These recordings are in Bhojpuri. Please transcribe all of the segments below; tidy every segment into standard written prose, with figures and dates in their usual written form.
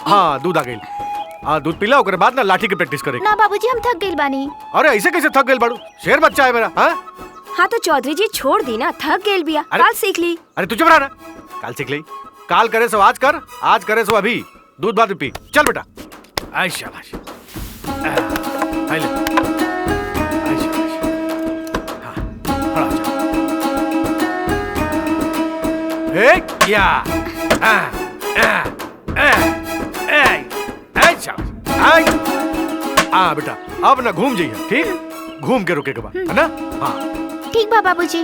हाँ दूध आ गई। हाँ दूध पीला ओकरे बाद ना लाठी की प्रैक्टिस करे। ना बाबूजी हम थक गइल बानी। अरे ऐसे कैसे थक गइल बाड़ू? शेर बच्चा है मेरा। हाँ तो चौधरी जी छोड़ दी ना, थक गइल बिया, काल सीख ली। अरे तू चुप रहा ना, काल सीख ली। काल करे सो आज कर, आज करे सो अभी। दूध बाद में पी। चल बेटा। आई शाबाश। आई ले। आई शाबाश। हाँ, खड़ा हो जा। ए क्या? आई हाँ बेटा, अब ना घूम जाइए, ठीक? घूम के रुकेगा बा, है ना? हाँ ठीक बा बाबूजी।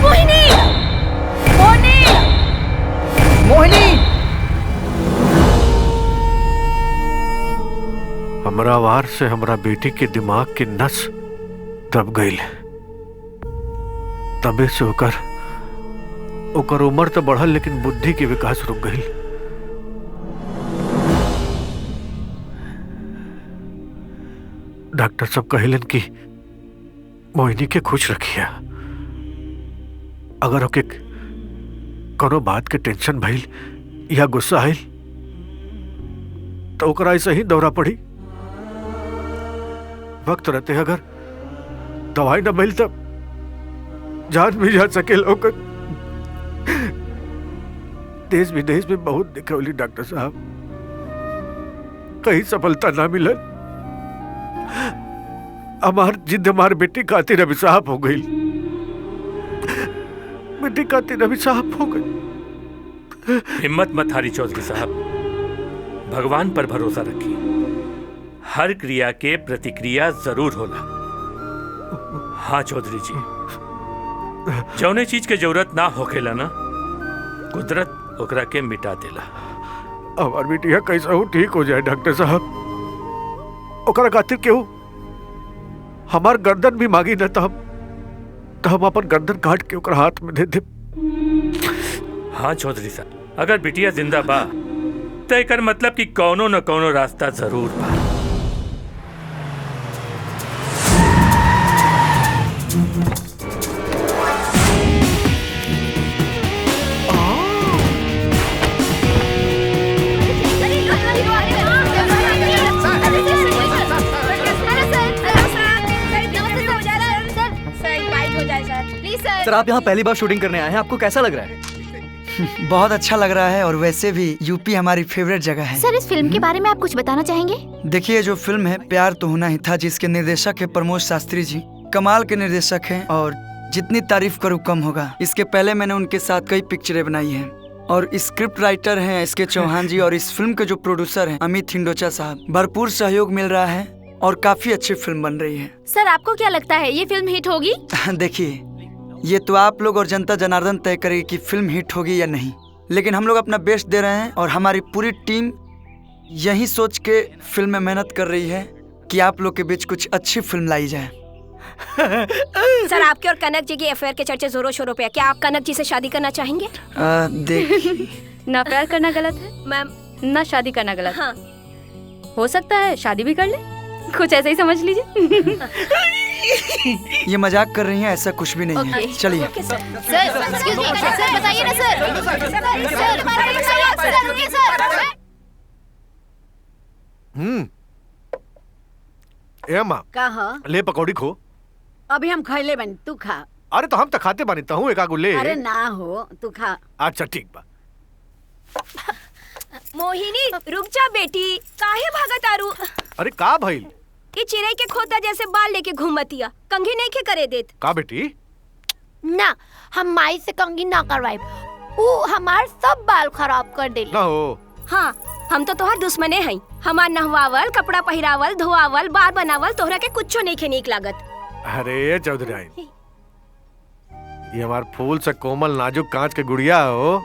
मोहिनी, मोहिनी, मोहिनी! हमरा वार से हमरा बेटी के दिमाग की नस दब गई। तबे से ओकर उम्र तो बढ़ल लेकिन बुद्धि के विकास रुक गई। डॉक्टर सब कहलन कि मोहिनी के खुश रखिया। अगर ओके कोनो बात के टेंशन भइल या गुस्सा आइल तो ओकरा ऐसे ही दौरा पड़ी। वक्त रहते अगर दवाई न मिल तब जान भी जा सके लोग। देश विदेश में बहुत दिखौली डॉक्टर साहब, कहीं सफलता ना मिलल। हमार जिद हमार बेटी खातिर अभिशाप हो गई। बेटी खातिर अभिशाप हो गई। हिम्मत मत हारी चौधरी साहब, भगवान पर भरोसा रखिए। हर क्रिया के प्रतिक्रिया जरूर होला। हाँ चौधरी जी, जौने चीज के जरूरत ना होखेला ना, कुदरत ओकरा के मिटा देला। हमार बेटिया कैसा हो ठीक हो जाए डॉक्टर साहब। ओकरा खातिर केहू हमार गर्दन भी मांगी न तो हम अपन गर्दन काट के ओकरा हाथ में दे दे। हाँ चौधरी साहब, अगर बिटिया जिंदा बा तो एकर मतलब कि कौनो न कौनो रास्ता जरूर बा। सर आप यहाँ पहली बार शूटिंग करने आए हैं, आपको कैसा लग रहा है? बहुत अच्छा लग रहा है और वैसे भी यूपी हमारी फेवरेट जगह है। सर इस फिल्म के बारे में आप कुछ बताना चाहेंगे? देखिए जो फिल्म है प्यार तो होना ही था, जिसके निर्देशक है प्रमोद शास्त्री जी, कमाल के निर्देशक हैं और जितनी तारीफ करूँ कम होगा। इसके पहले मैंने उनके साथ कई पिक्चरें बनाई हैं और स्क्रिप्ट राइटर हैं एस के चौहान जी और इस फिल्म के जो प्रोड्यूसर हैं अमित हिंडोचा साहब। भरपूर सहयोग मिल रहा है और काफी अच्छी फिल्म बन रही है। सर आपको क्या लगता है ये फिल्म हिट होगी? देखिए ये तो आप लोग और जनता जनार्दन तय करेगी कि फिल्म हिट होगी या नहीं, लेकिन हम लोग अपना बेस्ट दे रहे हैं और हमारी पूरी टीम यही सोच के फिल्म में मेहनत कर रही है कि आप लोग के बीच कुछ अच्छी फिल्म लाई जाए। सर आपके और कनक जी की अफेयर के चर्चे जोरों शोरों पे है, क्या आप कनक जी से शादी करना चाहेंगे? देख ना प्यार करना गलत है मैम, ना शादी करना गलत हाँ। हो सकता है शादी भी कर ले, कुछ ऐसे ही समझ लीजिए। ये मजाक कर रही हैं, ऐसा कुछ भी नहीं है। चलिए सर एक्सक्यूज मी, सर बताइए ना सर। सर रुकिए सर। ए माँ कहा ले पकौड़ी खो। अभी हम खैले बन, तू खा। अरे तो हम तो खाते बानी तो हूँ, एक आगू ले। अरे ना हो, तू खा। अच्छा ठीक बा। मोहिनी रुक जा बेटी, काहे भागत आरू? अरे का भइल? ये चिड़ै के खोता जैसे बाल लेके घूमतिया, कंघी नहीं के करे देत का बेटी? ना हम माई से कंघी ना करवाए, वो हमार सब बाल खराब कर देली। ना हो। हाँ हम तो तोहर दुश्मने हैं। हमार नहवावल, कपड़ा पहिरावल, धोआवल, बाल बनावल तोहरा के कुछो नहीं नीक लागत। अरे चौधरी ये हमार फूल से कोमल नाजुक कांच के गुड़िया हो।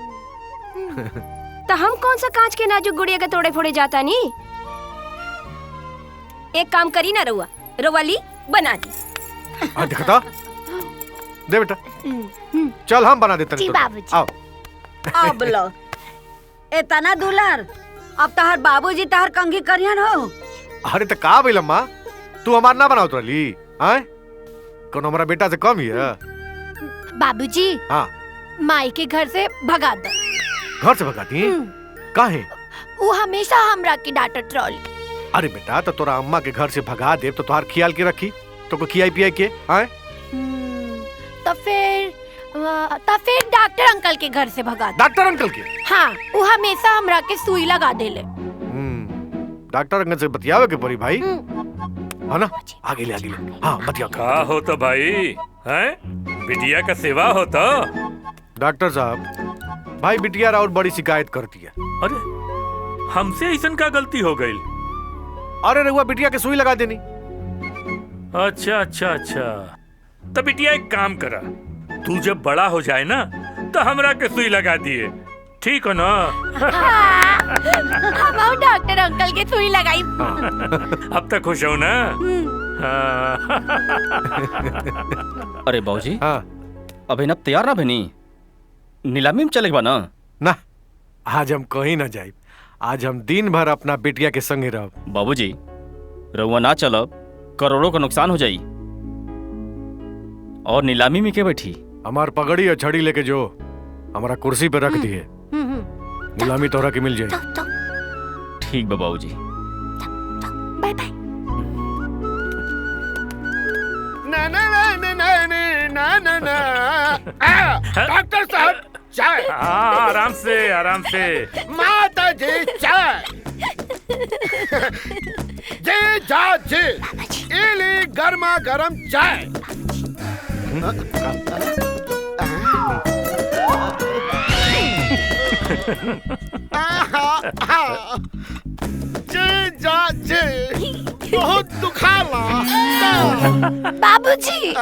तो हम कौन सा कांच के नाजुक गुड़िया के तोड़े फोड़े जाता नहीं। एक काम करी ना रउआ, रवाली बना दी। दिखता दे बेटा, चल हम बना देते हैं। आओ। अब लो इतना दुलार, अब तहर बाबूजी तहर कंघी करियन हो। अरे तो का भइल अम्मा, तू हमार ना बनाओ तो ली आए? कौन हमारा बेटा से कम ही है? बाबूजी हाँ माई के घर से भगा दो। घर से भगाती है? काहे? वो हमेशा हमरा के डांटत रहली। अरे बेटा तो तोरा अम्मा के घर से भगा दे तो तुहार ख्याल के रखी तो को खियाई पियाई के आए? तो फिर डॉक्टर अंकल के घर से भगा दो। डॉक्टर अंकल के? हाँ वो हमेशा हमरा के सुई लगा देले। डॉक्टर अंकल से बतियावे के पड़ी भाई, है ना? आगे ले हाँ बतिया। का हो तो भाई हैं? बिटिया का सेवा हो तो। डॉक्टर साहब भाई बिटिया और बड़ी शिकायत करती है। अरे हमसे ऐसन का गलती हो गई? अरे रहुआ बिटिया के सुई लगा देनी। अच्छा अच्छा अच्छा, तो बिटिया एक काम करा, तू जब बड़ा हो जाए ना तो हमरा के सुई लगा दिए, ठीक हो ना? हम डॉक्टर अंकल के सुई लगाई। अब तक खुश हो ना? अरे बाबूजी हाँ अभी नब तैयार ना बनी, नीलामी में चलेगा ना? ना आज हम कहीं ना जाए, आज हम दिन भर अपना बिटिया के संगे रह। बाबूजी रउआ ना चलब करोड़ों का नुकसान हो जाई। और नीलामी में के बैठी? हमार पगड़ी और छड़ी लेके जो हमारा कुर्सी पे रख दिए, नीलामी तोरा की मिल जाए। ठीक बा बाबूजी। Bye bye. ना ना ना ना ना ना ना ना डॉक्टर साहब चाय। आराम से आराम से। माता जी चाय। जी जा जी, इली गर्मा गर्म चाय। जी जा जी, बहुत दुखाला। बाबूजी